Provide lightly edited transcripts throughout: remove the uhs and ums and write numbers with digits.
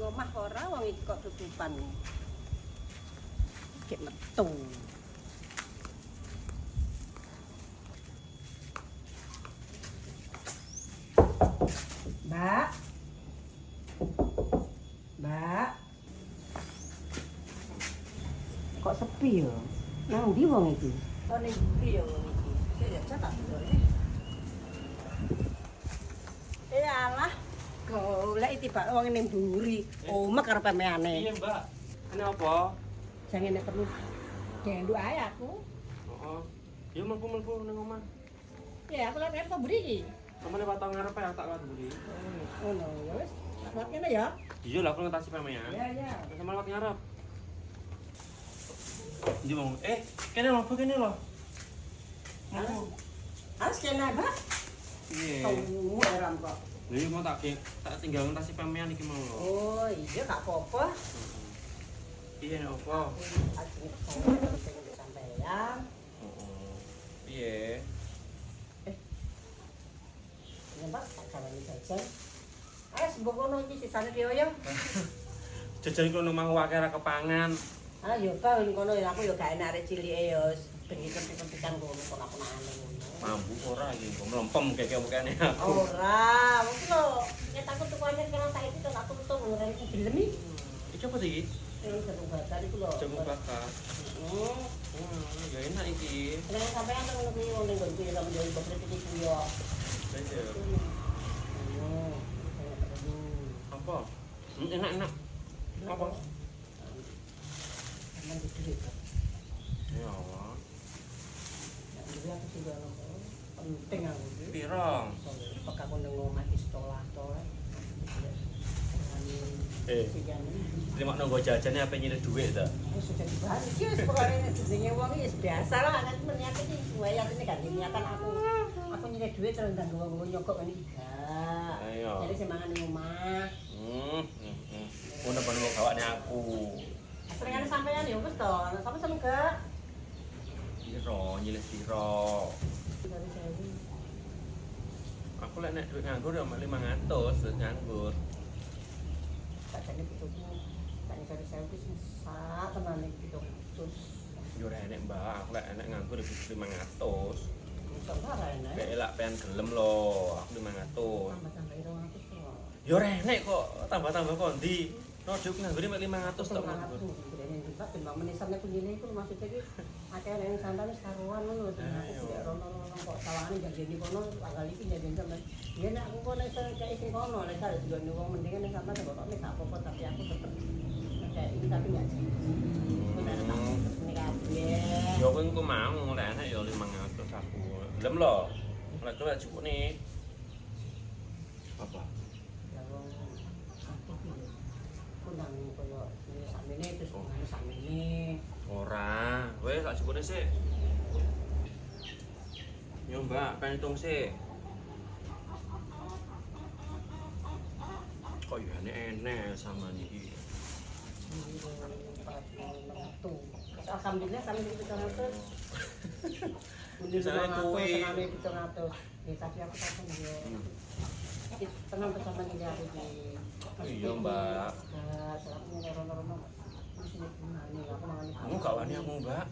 omah ora wong iki kok tutupan. Gek metu. Mbak. Mbak. Kok sepi ya? Nang ndi wong iki? Oh ning ndi ya wong iki? Ya cetak dole. Alah, golek tiba wong ning mburi. Omek karo pemehane. Iya, Mbak. Ini apa? Jangene perlu genduk ae aku. Heeh. Ya mlebu-mlebu ning omah. Ya, aku lek kok mburi iki. Samane watang ngarepe tak lewat buri. Oh, no, ya wis. Lewat kene ya. Iya lah aku ngetasi pemean. Ya, ya. Sama lewat ngarep. Ndi mau? Kene lho, kene lho. Mau. Harus kene, Mbak. Iya. Tahu eram kok. Lha iya mau tak tinggal ngetasi pemean iki mau lho. Oh, iya gak apa-apa. Iya nek apa? Ajeng kok sampeyan. Heeh. Piye? Mbak, tak kawani jajan. Mbok ngono iki sisane ki ya. Jajan kono mau akeh ra kepangan. Ah, yo ka ngono ya aku yo gak enak arek cilike yo bengi kempit-kempitan ngono kok lakonane ngono. Mambu ora iki, kok mlempem keke-kekene aku. Ora, mesti lho nek takut tukane kena saiki kok tak tutung ora iki gelem iki. Iki apa iki? Yang jamu bakar iku lho. Jamu bakar. Oh, Ya enak iki. nek sampeyan nang ngono kuwi wong ning nggonku ya sampe yo bebre iki ku yo. Iya. Oh, Apa? Enak-enak. Apa? Emang gede kok. Ya Allah. Jadi aku juga penting aku. Pirang. Apakah aku nang omah di sekolah to? Terima nunggu jajannya apa nyilih duit ta? Sudah dibahas iki wis pokoke jenenge wong iki biasa lah kan niat iki wayah ini kan niatan aku. Aku nyilih duit terus ndang gowo nyokok ngene iki gak. Ayo. Jadi semangan ning omah. Udah penuh kawannya aku. Seringan sampean ya wis to, sampe seneng gak? Piro, nyilih piro. Dari saya. Aku lek nek duit nganggur ya 500 duit nganggur. Tak jadi pituku. Tak dari saya wis sak tenan iki terus. Yo ora enek, Mbak. Aku lek enek nganggur ya 500. Iso ora enak. Kayak elak pengen gelem lho, aku 500. Tambah-tambah 200 to. Yo ora enek kok, tambah-tambah kondi. No duit nganggur mek 500 tok nganggur. Timbang menisannya penjini itu maksudnya ki akeh yang santai karuan ngono lho. Aku tidak rono-rono kok sawangane janjeni kono tanggal iki janjeni sampean. Ya nek aku kono iso kayak sing kono lek tak juga wong mendingan nek sampean kok nek gak apa-apa tapi aku tetep kayak ini tapi enggak sih. Ini kabeh. Yo kowe engko mau lek enek yo 500 aku. Gelem lho. Lek kowe cukup nih. Apa? Ya wong aku ki kunang koyo sakmene terus ngene sakmene. Ora, wes tak cukupne sik. Yo Mbak, pengen hitung sik. Kok ya enek sama niki. Alhamdulillah sampe 700. Misalnya kuwi sampe 700. Ya tapi aku takon yo. Tenang bersama ini aku di. Iya, Mbak. Aku rono-rono. Aku gak wani aku, Mbak.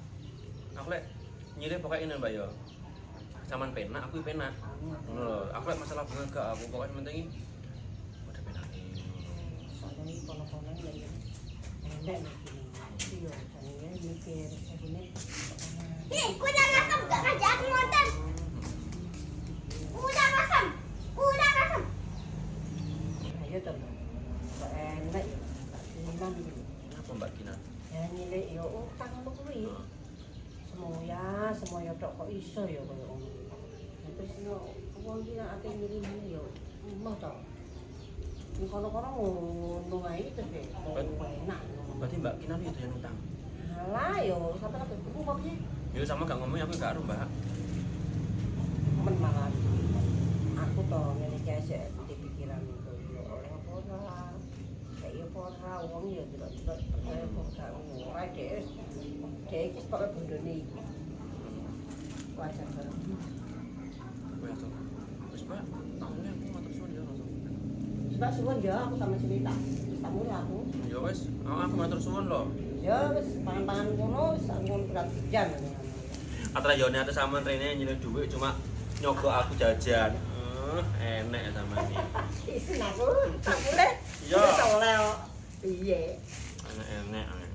Aku lek nyilih pokoke ini, Mbak yo. Saman penak, aku penak. Ngono lho. Aku lek masalah bunga gak aku pokoke penting iki udah penak iki. Soalnya ini kono-kono ya enak iki. Iya, jane mikir ini. Ku jangan rekam gak ngajak aku nonton. Udah rekam. Udah rekam. Ayo to. Kok enak ya. Tak bilang iki. Kenapa Mbak Kina? Ya nyilih yo utang lu kuwi. Semoya tok kok iso ya koyo ngono. Terus yo wong iki nek ate nyilih yo emoh to. Ning kono-kono ngono ae terus deh. Enak. Berarti Mbak Kina itu yang utang. Alah yo sampe kabeh buku kok piye? Yo sama gak ngomong aku gak aru, Mbak. Men malah aku to ngene iki sik di pikiran itu yo oleh apa ora. Kayak apa ora wong yo delok-delok percaya kok gak ngono. Ora dek. Dek iki kok bondone iki. Wajar banget. Kowe langsung. Wis, Mbak. Tak mulai aku matur suwun yo langsung. Sebab suwun ya aku sama cerita. Terus tak mulai aku wis, aku matur suwun lho. Ya wis pangan-pangan kono wis anggon kurang jam. Atra yo niate sampean rene nyilih dhuwit cuma nyogok aku jajan. Enek sampean iki. Isin aku tak boleh. Iya. Tak boleh. Piye? Enek-enek.